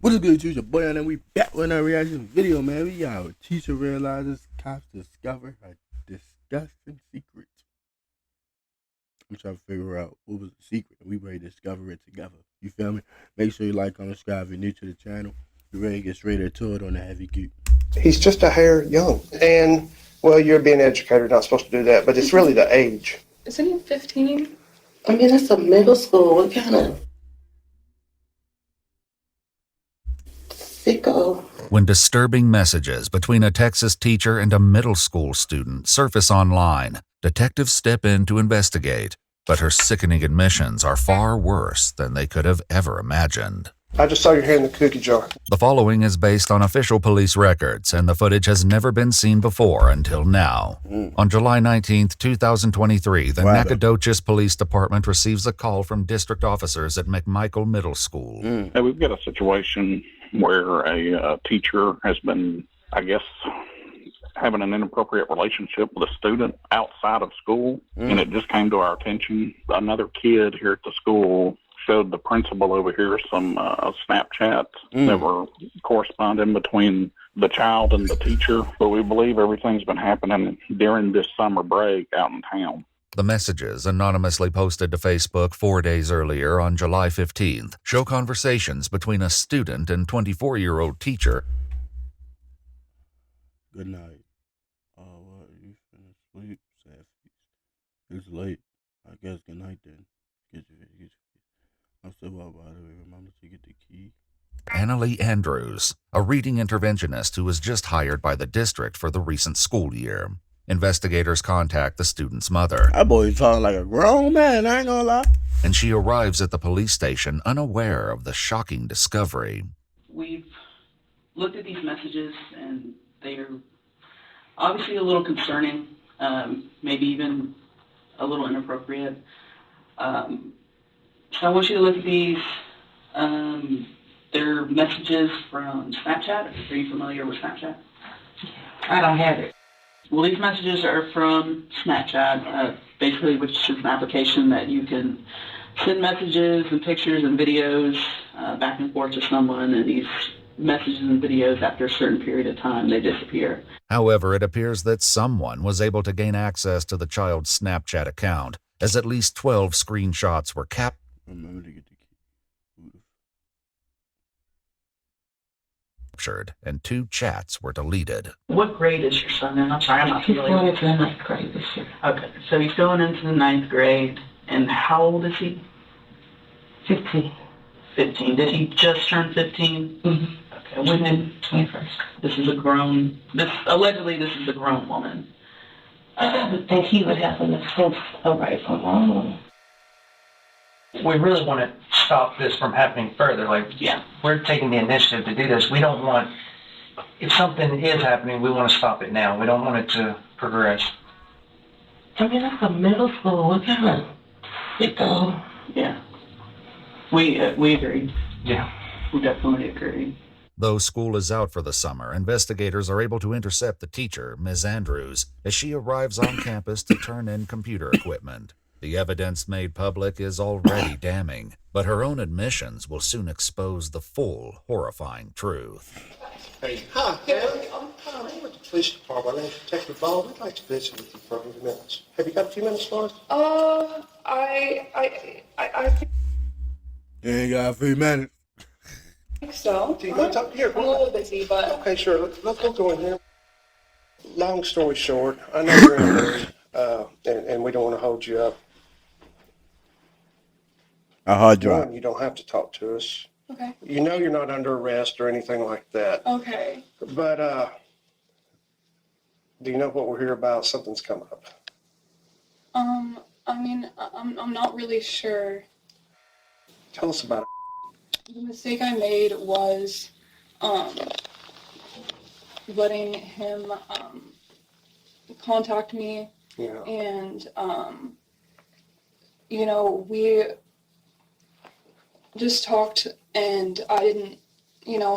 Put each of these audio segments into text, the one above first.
What is good, your boy? And then we back with another reaction video, man. We got a teacher realizes cops discover a disgusting secret. I'm trying to figure out what was the secret. We ready to discover it together. You feel me? Make sure you like, comment, subscribe if you're new to the channel. We're ready to get straight into it on the heavy geek. He's just a hair young. And, well, you're being an educator, not supposed to do that, but it's really the age. Isn't he 15? I mean, that's a middle school. What kind of sicko? When disturbing messages between a Texas teacher and a middle school student surface online, detectives step in to investigate. But her sickening admissions are far worse than they could have ever imagined. I just saw your hand in the cookie jar. The following is based on official police records, and the footage has never been seen before until now. On July 19, 2023, the Nacogdoches Police Department receives a call from district officers at McMichael Middle School. Hey, we've got a situation where a teacher has been, I guess, having an inappropriate relationship with a student outside of school, and it just came to our attention. Another kid here at the school showed the principal over here some Snapchats that were corresponding between the child and the teacher, but we believe everything's been happening during this summer break out in town. The messages, anonymously posted to Facebook 4 days earlier on July 15th, show conversations between a student and 24-year-old teacher. Good night. Oh, what? You finna sleep? Sad face. It's late. I guess good night then. Get your face. I'm still up, by the way. Remember to get the key. Annalie Andrews, a reading interventionist who was just hired by the district for the recent school year. Investigators contact the student's mother. That boy talking like a grown man, I ain't gonna lie. And she arrives at the police station unaware of the shocking discovery. We've looked at these messages, and they're obviously a little concerning, maybe even a little inappropriate. So I want you to look at these. They're messages from Snapchat. Are you familiar with Snapchat? I don't have it. Well, these messages are from Snapchat, basically, which is an application that you can send messages and pictures and videos back and forth to someone, and these messages and videos, after a certain period of time, they disappear. However, it appears that someone was able to gain access to the child's Snapchat account, as at least 12 screenshots were Remember to get the key. captured and 2 chats were deleted. What grade is your son in? I'm sorry, I'm not He's familiar. going into the 9th grade this year. Okay, so he's going into the 9th grade, and how old is he? 15. 15. Did he just turn 15? Mm-hmm. Okay, when did 21st. allegedly this is a grown woman. I would think he would have an offense right from wrong. We really want to stop this from happening further. We're taking the initiative to do this. We don't want, if something is happening, we want to stop it now. We don't want it to progress. I mean, that's a middle school. What kind of sicko? Yeah. We agree. Yeah. We definitely agree. Though school is out for the summer, investigators are able to intercept the teacher, Ms. Andrews, as she arrives on campus to turn in computer equipment. The evidence made public is already damning, but her own admissions will soon expose the full, horrifying truth. Hey, hi, Kelly. I'm with the police department. My name's Detective Ball. We'd like to visit with you for a few minutes. Have you got a few minutes for us? I You ain't got a few minutes. think so. Do you want to talk here? I'm a little busy, but Okay, sure. Let's go in here. Long story short, I know you're in a hurry, and we don't want to hold you up. A hard drive. One, you don't have to talk to us. okay. You know you're not under arrest or anything like that. Okay. But, do you know what we're here about? Something's come up. I mean, I'm not really sure. Tell us about it. The mistake I made was, letting him, contact me, Yeah. and, we just talked, and I didn't,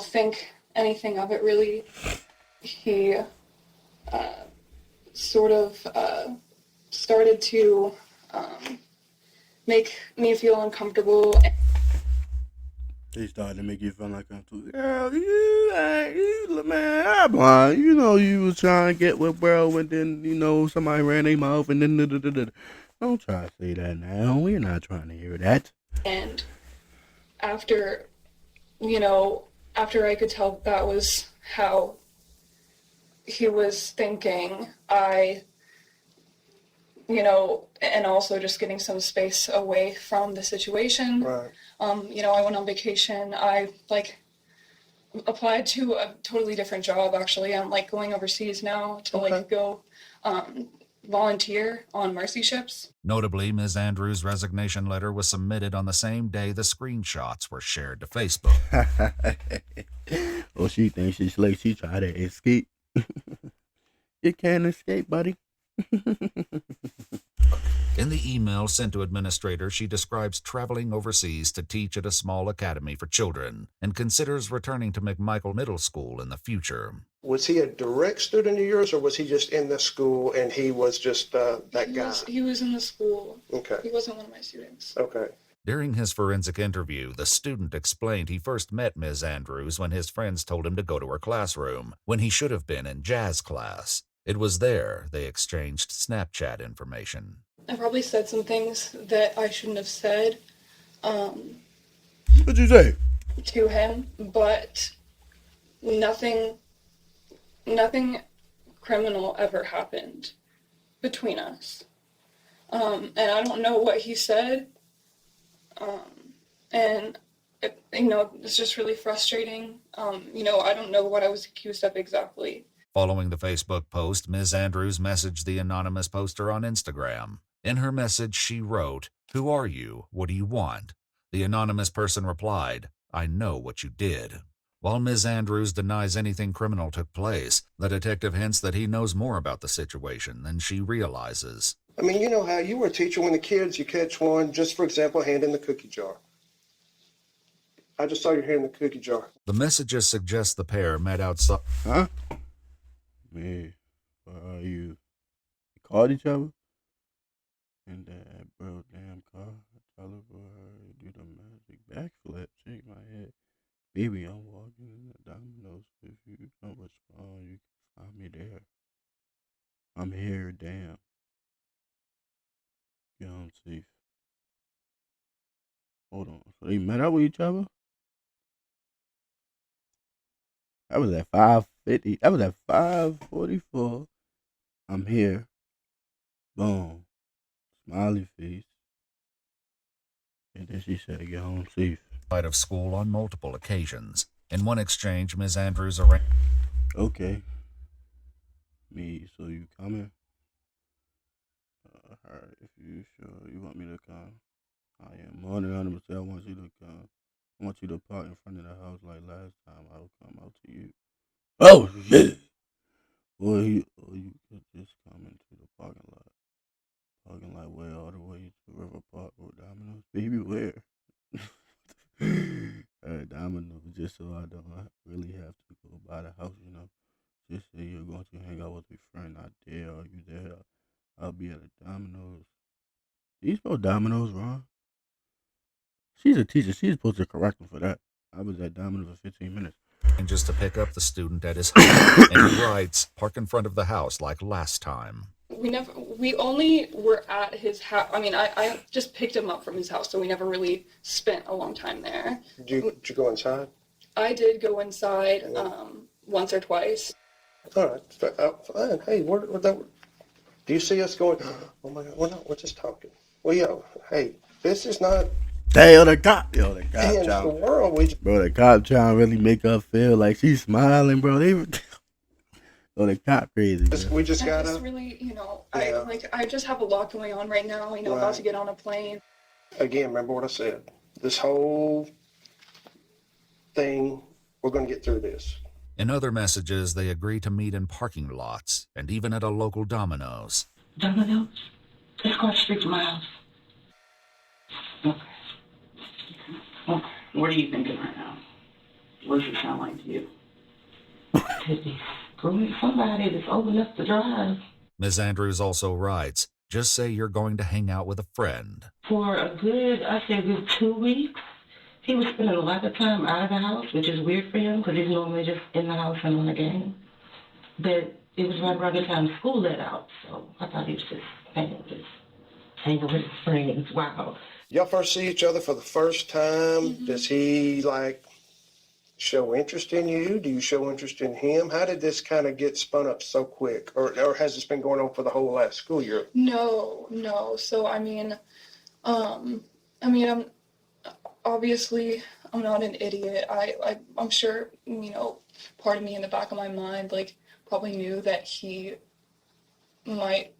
think anything of it really. He, sort of, started to, make me feel uncomfortable. They started to make you feel like I'm too. Girl, you man, I'm blind. You know you was trying to get with bro, and then somebody ran their mouth, and then don't try to say that now. We're not trying to hear that. And after I could tell that was how he was thinking, and also just getting some space away from the situation. Right. I went on vacation. I applied to a totally different job. Actually, I'm going overseas now to go volunteer on mercy ships. Notably, Ms. Andrews' resignation letter was submitted on the same day the screenshots were shared to Facebook. Well, she thinks she's like she tried to escape. You can't escape, buddy. In the email sent to administrators, she describes traveling overseas to teach at a small academy for children and considers returning to McMichael Middle School in the future. Was he a direct student of yours, or was he just in the school and he was just that guy? He was in the school. Okay. He wasn't one of my students. Okay. During his forensic interview, the student explained he first met Ms. Andrews when his friends told him to go to her classroom, when he should have been in jazz class. It was there they exchanged Snapchat information. I probably said some things that I shouldn't have said. What'd you say? To him, but nothing criminal ever happened between us. And I don't know what he said. And it's just really frustrating. I don't know what I was accused of exactly. Following the Facebook post, Ms. Andrews messaged the anonymous poster on Instagram. In her message, she wrote, "Who are you? What do you want?" The anonymous person replied, "I know what you did." While Ms. Andrews denies anything criminal took place, the detective hints that he knows more about the situation than she realizes. I mean, you know how you were a teacher when the kids, you catch one, just for example, hand in the cookie jar. I just saw your hand in the cookie jar. The messages suggest the pair met outside. Huh? Man, you called each other? And that bro damn car. I tell her for her to do the magic backflip. Shake my head. Baby, I'm walking in the Domino's. If you don't respond, you can find me there. I'm here, damn. Get home safe. Hold on. So they met up with each other? That was at 5:50. That was at 5:44. I'm here. Boom. Smiley face. And then she said, get home safe. Of school on multiple occasions. In one exchange, Ms. Andrews arranged. Okay. So you coming? Alright, if you sure you want me to come. I am more than 100%. I want you to come. I want you to park in front of the house like last time. I'll come out to you. Oh shit! Or you could just come into the parking lot. Parking lot where all the way to River Park or Domino's. Baby, where? Domino's, just so I don't really have to go by the house, Just say you're going to hang out with a friend. Not there. Are you there? I'll be at a Domino's. Do you spell Domino's wrong? She's a teacher. She's supposed to correct him for that. I was at Domino's for 15 minutes. And just to pick up the student at his house. And he writes, "Park in front of the house like last time." We only were at his house. I mean, I just picked him up from his house, so we never really spent a long time there. Did you go inside? I did go inside once or twice. All right, fine. Hey, do you see us going, oh my God, we're just talking. Well, hey, this is not... Hey, the cop in the world, bro, the cop trying to really make her feel like she's smiling, bro. The cop crazy. We just gotta... I just really, I just have a lot going on right now, right. About to get on a plane. Again, remember what I said. This whole thing, we're going to get through this. In other messages, they agree to meet in parking lots and even at a local Domino's. Domino's? It's across the street from my house. Okay. What are you thinking right now? What does it sound like to you? Could be screwing somebody that's old enough to drive. Ms. Andrews also writes, "Just say you're going to hang out with a friend." For a good 2 weeks, He was spending a lot of time out of the house, which is weird for him because he's normally just in the house and on the game. But it was right around the time school let out, so I thought he was just hanging with his friends. Wow. Y'all first see each other for the first time. Does he like show interest in you? Do you show interest in him? How did this kind of get spun up so quick? Or has this been going on for the whole last school year? No. So I'm obviously I'm not an idiot. I'm sure, part of me in the back of my mind, like, probably knew that he might,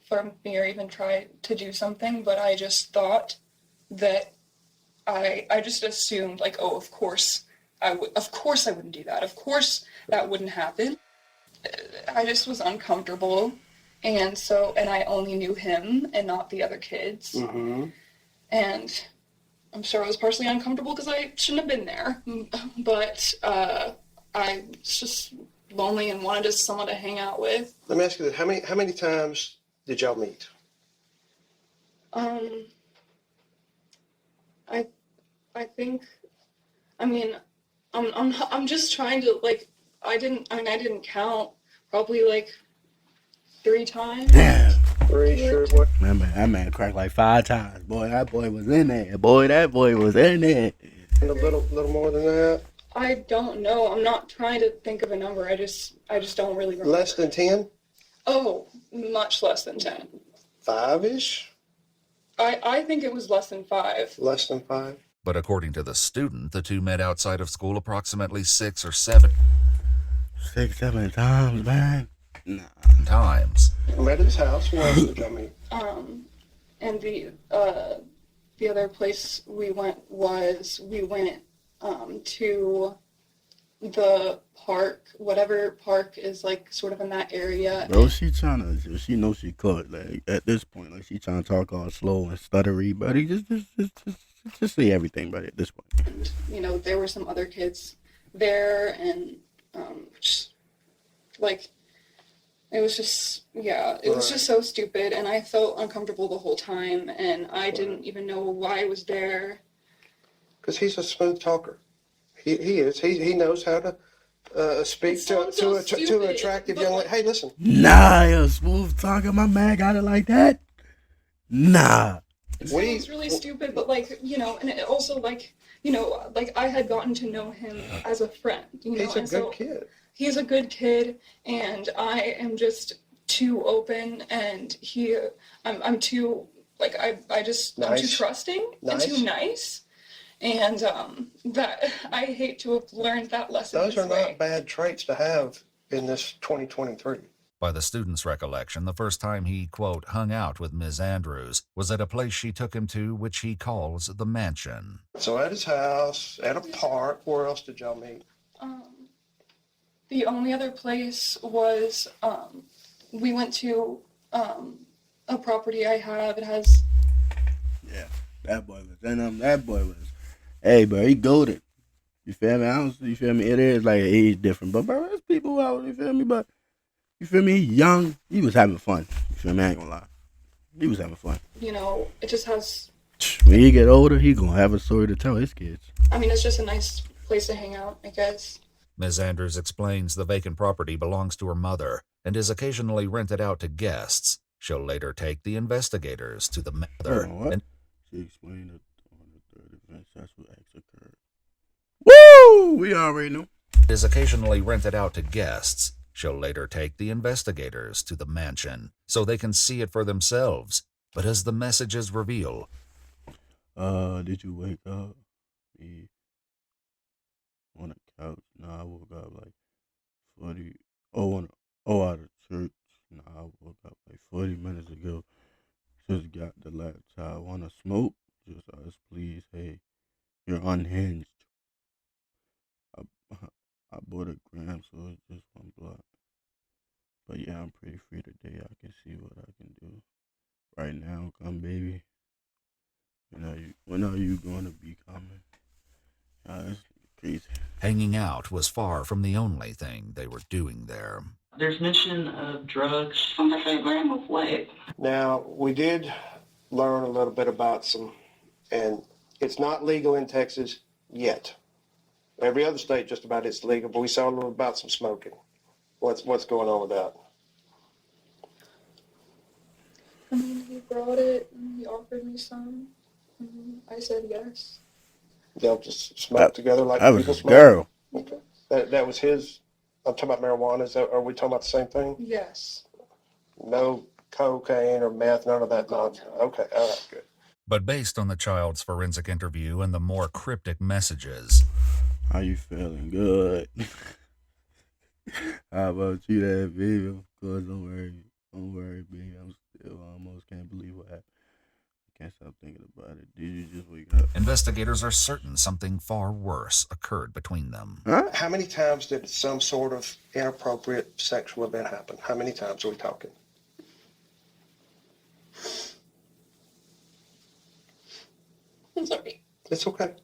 flirt me or even try to do something, but I just thought that I just assumed, like, oh, of course I wouldn't do that. Of course that wouldn't happen. I just was uncomfortable, and I only knew him and not the other kids. Mm-hmm. And I'm sure I was partially uncomfortable because I shouldn't have been there, but I was just lonely and wanted someone to hang out with. Let me ask you this: how many times did y'all meet? I think, I'm just trying to, like, I didn't count, probably like 3 times. Damn. Pretty sure what? That man cracked like 5 times. Boy, that boy was in there. Boy, that boy was in there. A little more than that. I don't know. I'm not trying to think of a number. I just don't really remember. Less than 10? Oh, much less than 10. 5-ish? I think it was less than 5. Less than 5? But according to the student, the two met outside of school approximately 6 or 7 6, 7 times, man. Nah. times. Met at his house. Where else did y'all meet? And the other place we went to the park, whatever park is, like, sort of in that area. Bro, she knows she could. Like, at this point, like, she trying to talk all slow and stuttery, but he just say everything, but at this point. And, there were some other kids there, and, like, it was just, it was just so stupid, and I felt uncomfortable the whole time, and I didn't even know why I was there. Because he's a smooth talker. He is. He knows how to speak to an attractive young lady. Hey, listen. Nah, yo, smooth talking. My man got it like that. Nah. It sounds really stupid, but, like, and it also, like, like, I had gotten to know him as a friend, He's a good kid. He's a good kid, and I am just too open, and I'm too, like, I'm too trusting and too nice. And that I hate to have learned that lesson. Those are not bad traits to have in this 2023. By the student's recollection, the first time he, quote, hung out with Ms. Andrews was at a place she took him to, which he calls the mansion. So at his house, at a park, where else did y'all meet? The only other place was we went to a property I have. It has. Yeah, that boy was in him. That boy was. Hey, bro, he goated. You feel me? You feel me? It is like an age different, but bro, there's people out. You feel me? But you feel me? He young. He was having fun. You feel me? I ain't gonna lie. He was having fun. It just has. When he get older, he gonna have a story to tell his kids. It's just a nice place to hang out, I guess. Ms. Andrews explains the vacant property belongs to her mother and is occasionally rented out to guests. She'll later take the investigators to the mother. What? She explained that on the third event, that's what acts occurred. Woo! We already know. Is occasionally rented out to guests. She'll later take the investigators to the mansion so they can see it for themselves. But as the messages reveal, did you wake up? Me on the couch. Nah, I woke up like 40. Out of church. Nah, I woke up like 40 minutes ago. Just got the laptop. Wanna smoke? Just us, please. Hey, you're unhinged. I bought a gram, so it's just 1 block. But yeah, I'm pretty free today. I can see what I can do. Right now, come baby. When are you going to be coming? That's crazy. hanging out was far from the only thing they were doing there. There's mention of drugs. I'm going to say, gram of what? Now, we did learn a little bit about some, and It's not legal in Texas yet. Every other state just about it's legal, but we saw a little about some smoking. What's going on with that? I mean, he brought it and he offered me some. I said yes. They'll just smoke together like That was people his smoke? girl. Okay. That was his. I'm talking about marijuana. Are we talking about the same thing? Yes. No cocaine or meth, none of that nonsense. Okay, all right, good. But based on the child's forensic interview and the more cryptic messages, How you feeling? Good. How about you, that baby? Of course, don't worry, baby. I'm still almost can't believe what happened. Can't stop thinking about it. Did you just wake up? investigators are certain something far worse occurred between them. Huh? How many times did some sort of inappropriate sexual event happen? How many times are we talking? I'm sorry. It's okay.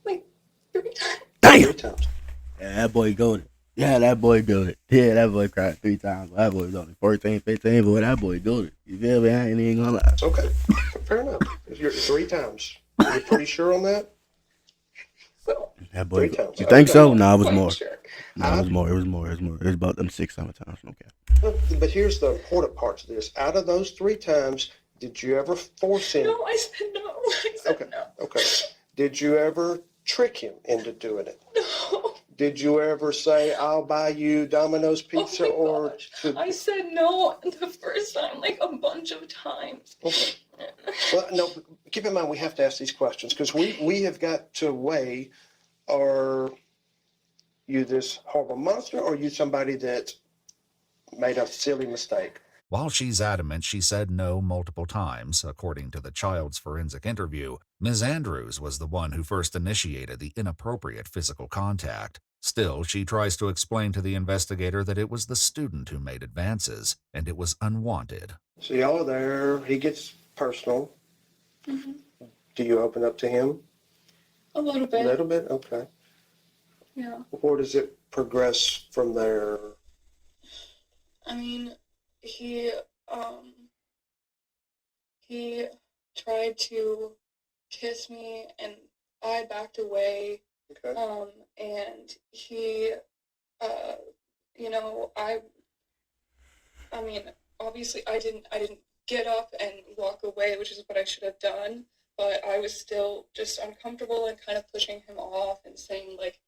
Like 3 times. Damn! 3 times. Yeah, that boy goaded. Yeah, that boy goaded. Yeah, that boy cried 3 times. That boy was only 14, 15, but that boy goaded. You feel me? I ain't even gonna lie. It's okay. Fair enough. You're 3 times. You're pretty sure on that? So, That boy. 3 times. You think so? No, it was quite more. sure. No, it was more. It was more. It was about them 6 times. Okay. But here's the important part to this. Out of those 3 times, did you ever force him? No, I said no. I said Okay. no. Okay. Did you ever trick him into doing it? No. Did you ever say, I'll buy you Domino's pizza Oh my gosh. to... I said no the first time, like a bunch of times. Okay. Well, no, keep in mind, we have to ask these questions because we have got to weigh, are you this horrible monster or are you somebody that made a silly mistake? While she's adamant she said no multiple times, according to the child's forensic interview, Ms. Andrews was the one who first initiated the inappropriate physical contact. Still, she tries to explain to the investigator that it was the student who made advances, and it was unwanted. So y'all are there, he gets personal. Mm-hmm. Do you open up to him? A little A bit. little bit? Okay. Yeah. Where does it progress from there? I mean, he tried to kiss me and I backed away. Okay. And he, I mean, obviously I didn't get up and walk away, which is what I should have done, but I was still just uncomfortable and kind of pushing him off and saying like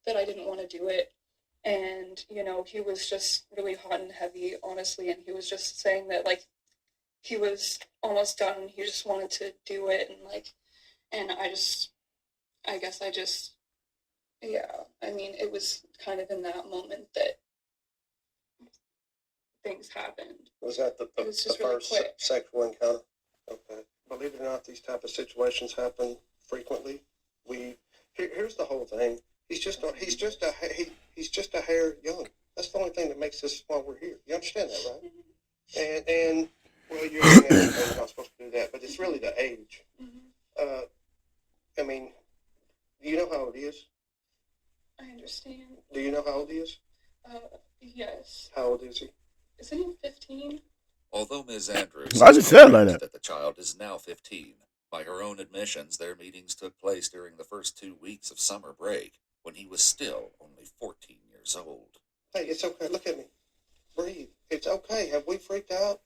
that I didn't want to do it. And, he was just really hot and heavy, honestly, and he was just saying that like he was almost done and he just wanted to do it and it was kind of in that moment that things happened. Was that the It was just the really first quick. sexual encounter? Okay. Believe it or not, these type of situations happen frequently. Here's the whole thing. He's just a hair young. That's the only thing that makes this why we're here. You understand that, right? And well, you're not supposed to do that, but it's really the age. Mm-hmm. I mean, do you know how old he is? I understand. Do you know how old he is? Yes. How old is he? Isn't he 15? Although Ms. Andrews Why does it sound like that? the child is now 15, by her own admissions, their meetings took place during the first 2 weeks of summer break, when he was still only 14 years old. Hey, it's okay. Look at me. Breathe. It's okay. Have we freaked out?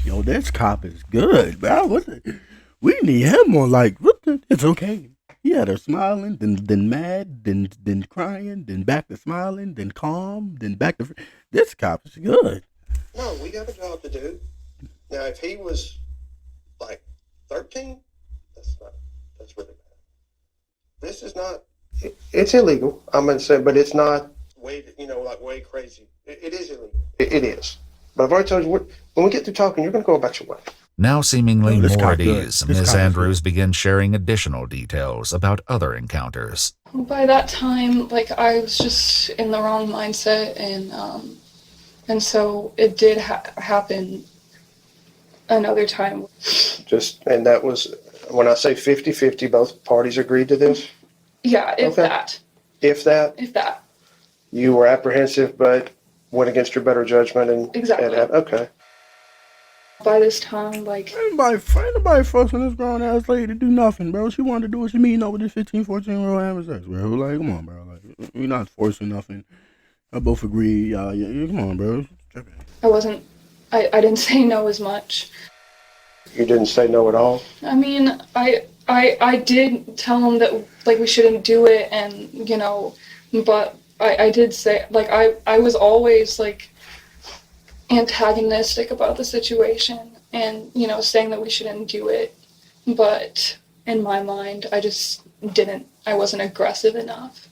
Yo, this cop is good, bro. We need him more like, it's okay. He had her smiling, then mad, then crying, then back to smiling, then calm, then back to... This cop is good. No, we got a job to do. Now, if he was like 13, that's really bad. This is not, it's illegal. I'm going to say, but it's not way crazy. It is illegal. It is. But I've already told you, when we get through talking, you're going to go about your way. Now seemingly this more cop at good. ease, This Ms. cop is Andrews begins sharing additional details about other encounters. By that time, like, I was just in the wrong mindset, and so it did happen another time. And that was, when I say 50-50, both parties agreed to this? Yeah, if Okay. that. If that, If that. you were apprehensive, but went against your better judgment and... Exactly. Okay. By this time, like, Ain't nobody forcing this grown ass lady to do nothing, bro. She wanted to do what she mean over this 15, 14-year-old having sex, bro. Like, come on, bro. Like, we're not forcing nothing. I both agree. Yeah, come on, bro. I didn't say no as much. You didn't say no at all? I mean, I did tell him that, like, we shouldn't do it, and, you know, but I did say, like, I was always, like, antagonistic about the situation and, you know, saying that we shouldn't do it. But in my mind, I wasn't aggressive enough.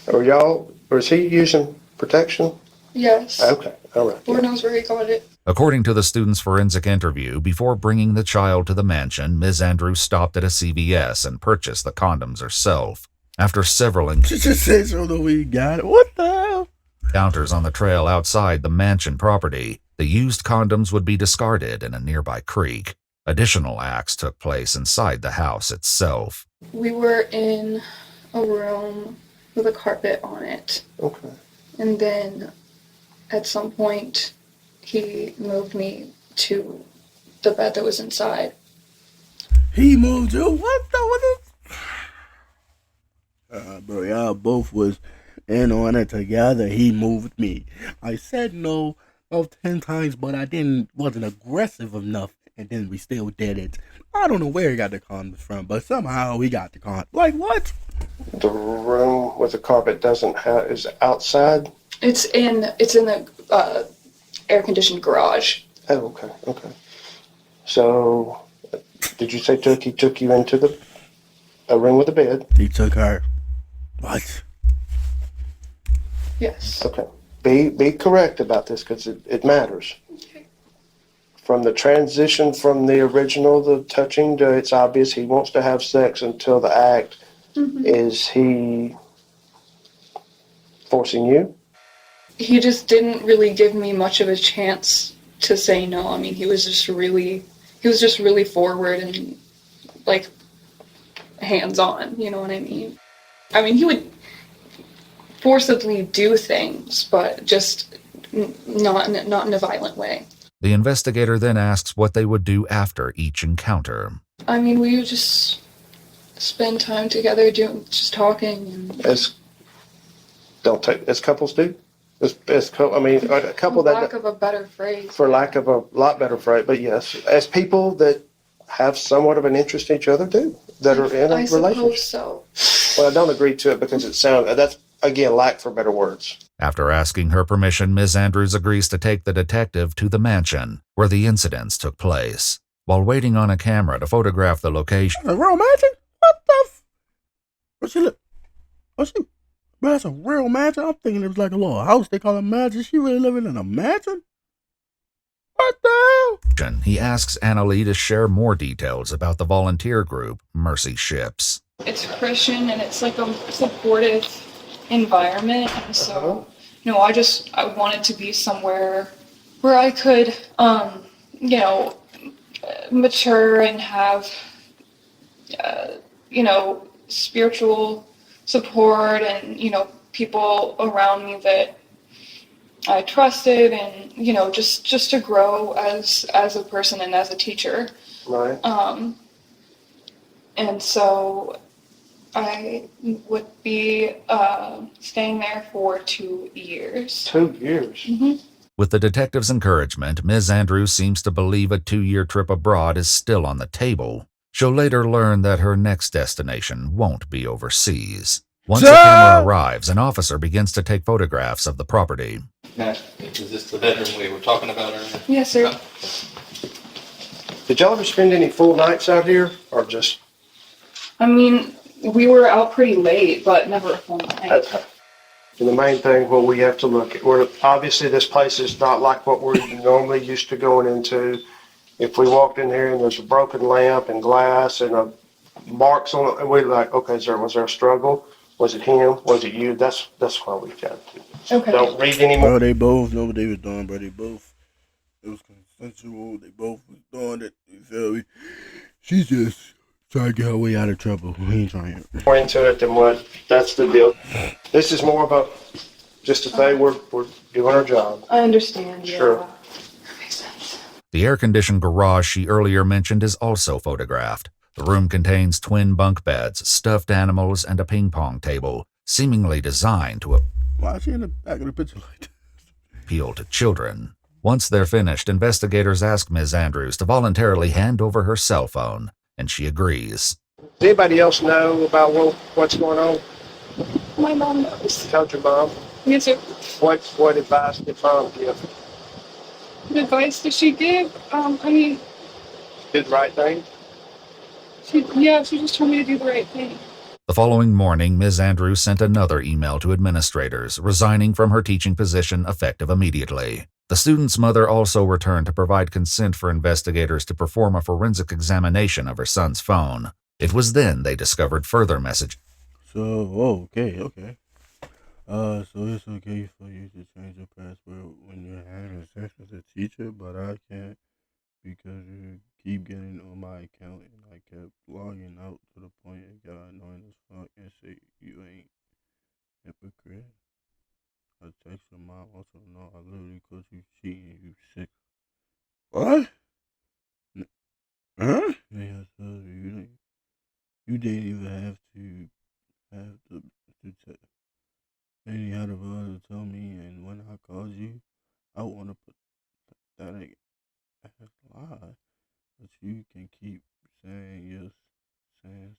Was he using protection? Yes. Okay, all right. Lord knows where he got it. According to the student's forensic interview, before bringing the child to the mansion, Ms. Andrews stopped at a CVS and purchased the condoms herself. After several She just said so that we got it. What the hell? encounters on the trail outside the mansion property, the used condoms would be discarded in a nearby creek. Additional acts took place inside the house itself. We were in a room with a carpet on it. Okay. And then at some point, he moved me to the bed that was inside. He moved you? What bro, y'all both was in on it together. He moved me. I said no about 10 times, but wasn't aggressive enough, and then we still did it. I don't know where he got the condoms from, but somehow he got the condoms. Like, what? The room with the carpet is outside? It's in the air-conditioned garage. Oh, okay. So, did you say he took you into a room with a bed? He took her. What? Yes. Okay. Be correct about this, because it matters. Okay. From the transition from the original, the touching, to it's obvious he wants to have sex until the act. Mm-hmm. Is he forcing you? He just didn't really give me much of a chance to say no. I mean, he was just really forward and, like, hands-on, you know what I mean? I mean, he would forcibly do things, but just not in a violent way. The investigator then asks what they would do after each encounter. I mean, we would just spend time together just talking. And As couples do? A couple for that... lack of a better phrase. For lack of a lot better phrase, but yes. As people that have somewhat of an interest in each other do, that are in a relationship. Suppose so. Well, I don't agree to it because that's, again, lack for better words. After asking her permission, Ms. Andrews agrees to take the detective to the mansion where the incidents took place. While waiting on a camera to photograph the location, A real mansion? What the What's she look? What's she? Bro, that's a real mansion? I'm thinking it was like a little house they call a mansion. She really living in a mansion? What the hell? he asks Annalie to share more details about the volunteer group, Mercy Ships. It's Christian and it's like a supportive environment, and so you know, I wanted to be somewhere where I could you know, mature and have you know, spiritual support and, you know, people around me that I trusted, and, you know, just to grow as a person and as a teacher. Right. And so I would be staying there for 2 years. 2 years? Mm-hmm. With the detective's encouragement, Ms. Andrews seems to believe a 2-year trip abroad is still on the table. She'll later learn that her next destination won't be overseas. Once the camera arrives, an officer begins to take photographs of the property. Now, is this the bedroom we were talking about earlier? Yes, sir. Did y'all ever spend any full nights out here, or just... I mean, we were out pretty late, but never a full night. And the main thing, what we have to look at, obviously this place is not like what we're normally used to going into. If we walked in here and there's a broken lamp and glass and marks on it, and we're like, okay, was there a struggle? Was it him? Was it you? That's why we got to. Okay. Don't read anymore. Bro, they both know what they was doing, bro. It was consensual. They both was doing it. You feel me? She's just trying to get her way out of trouble. We ain't trying. More into it than what. That's the deal. This is more of just to say we're doing our job. I understand. Sure. Yeah. That makes sense. The air-conditioned garage she earlier mentioned is also photographed. The room contains twin bunk beds, stuffed animals, and a ping-pong table, seemingly designed to Why is she in the back of the picture like that? appeal to children. Once they're finished, investigators ask Ms. Andrews to voluntarily hand over her cell phone, and she agrees. Does anybody else know about what's going on? My mom knows. Told your mom? Yes, sir. What advice did mom give? What advice did she give? I mean, Did the right thing? she just told me to do the right thing. The following morning, Ms. Andrews sent another email to administrators, resigning from her teaching position effective immediately. The student's mother also returned to provide consent for investigators to perform a forensic examination of her son's phone. It was then they discovered further messages. So, okay. So it's okay for you to change your password when you're having sex with a teacher, but I can't because you keep getting on my account and I kept logging out to the point it got annoying as fuck and say you ain't hypocrite. I text your mom also know I literally caught you cheating, you sick. What? Huh? Yeah, so you didn't even have to and you had a brother tell me, and when I called you, I want to put that as a lie, but you can keep saying yes, saying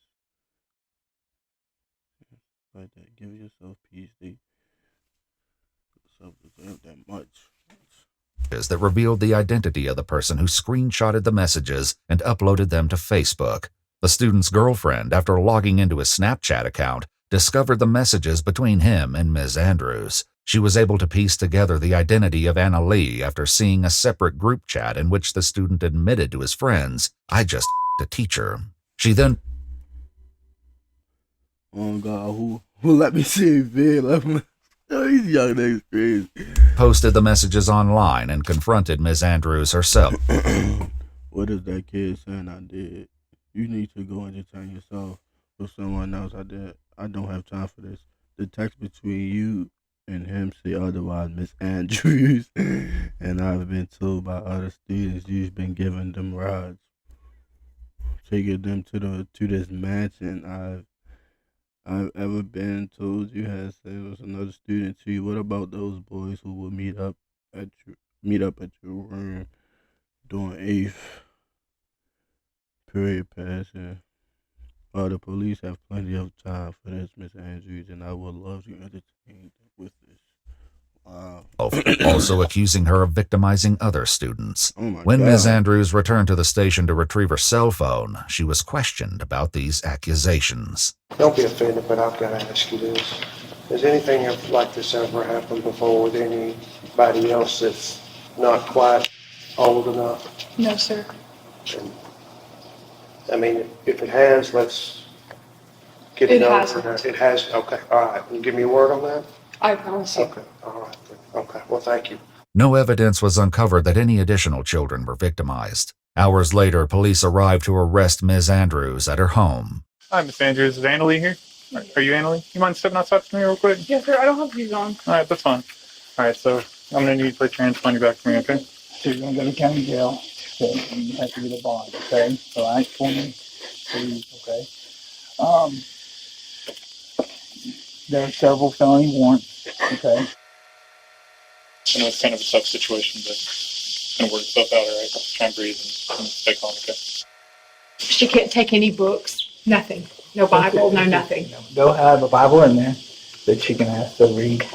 like that. Give yourself peace. They self-deserve that much. That revealed the identity of the person who screenshotted the messages and uploaded them to Facebook. The student's girlfriend, after logging into his Snapchat account, discovered the messages between him and Ms. Andrews. She was able to piece together the identity of Anna Lee after seeing a separate group chat in which the student admitted to his friends, "I just a teacher." She then Oh God, who let me see vid? Oh, these young niggas crazy. posted the messages online and confronted Ms. Andrews herself. What is that kid saying I did? You need to go entertain yourself with someone else. I don't have time for this. The text between you and him say otherwise, Miss Andrews. And I've been told by other students you've been giving them rides, taking them to this mansion I've ever been told you had said was another student to you. What about those boys who will meet up at your room during eighth period passing? The police have plenty of time for this, Miss Andrews, and I would love to entertain them with this. Wow. Also accusing her of victimizing other students. Oh my When God. Ms. Andrews returned to the station to retrieve her cell phone, she was questioned about these accusations. Don't be offended, but I've got to ask you this. Has anything like this ever happened before with anybody else that's not quite old enough? No, sir. And, I mean, if it has, let's get It over hasn't. it. It has? Okay, all right. Can you give me a word on that? I promise you. Okay, all right. Okay, well, thank you. No evidence was uncovered that any additional children were victimized. Hours later, police arrived to arrest Ms. Andrews at her home. Hi, Miss Andrews. Is Annalie here? Are you Annalie? You mind stepping outside for me real quick? Yes, sir. I don't have these on. All right, that's fine. All right, so I'm going to need you to put your hands behind your back for me, okay? So you're going to go to county jail, so you have to get a bond, okay? All right, for me, please, okay? There are several felony warrants, okay? I know it's kind of a tough situation, but it's going to work itself out, all right? Just try and breathe and stay calm, okay? She can't take any books, nothing. No Bible, no nothing. They'll have a Bible in there that she can ask to read.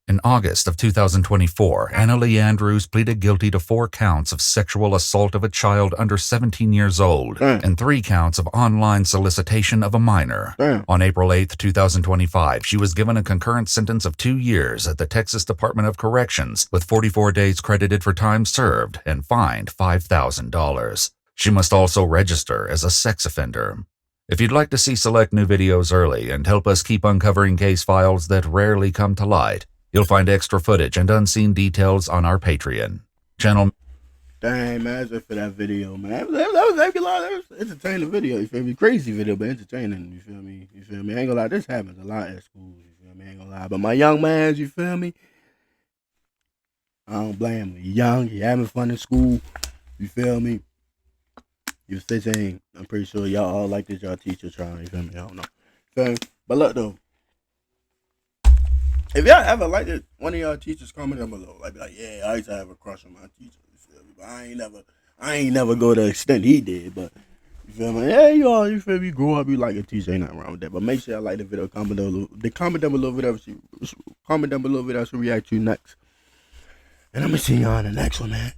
In August of 2024, Annalie Andrews pleaded guilty to 4 counts of sexual assault of a child under 17 years old and 3 counts of online solicitation of a minor. On April 8, 2025, she was given a concurrent sentence of 2 years at the Texas Department of Corrections with 44 days credited for time served and fined $5,000. She must also register as a sex offender. If you'd like to see select new videos early and help us keep uncovering case files that rarely come to light, you'll find extra footage and unseen details on our Patreon channel. Dang, man, that's it for that video, man. That was entertaining video, you feel me? Crazy video, but entertaining, you feel me? I ain't gonna lie, this happens a lot at schools, you feel me? I ain't gonna lie. But my young mans, you feel me? I don't blame him. He young, he having fun in school. You feel me? You 15. I'm pretty sure y'all all like this. Y'all teacher trying. You feel me? I don't know. Feel me? But look though, if y'all ever like it, one of y'all teachers comment down below. Like, yeah, I used to have a crush on my teacher. You feel me? But I ain't never go to the extent he did. But you feel me? Yeah, you feel me? Grow up, you like a teacher. Ain't nothing wrong with that. But make sure y'all like the video. Comment down below whatever she react to next. And I'm gonna see y'all in the next one, man.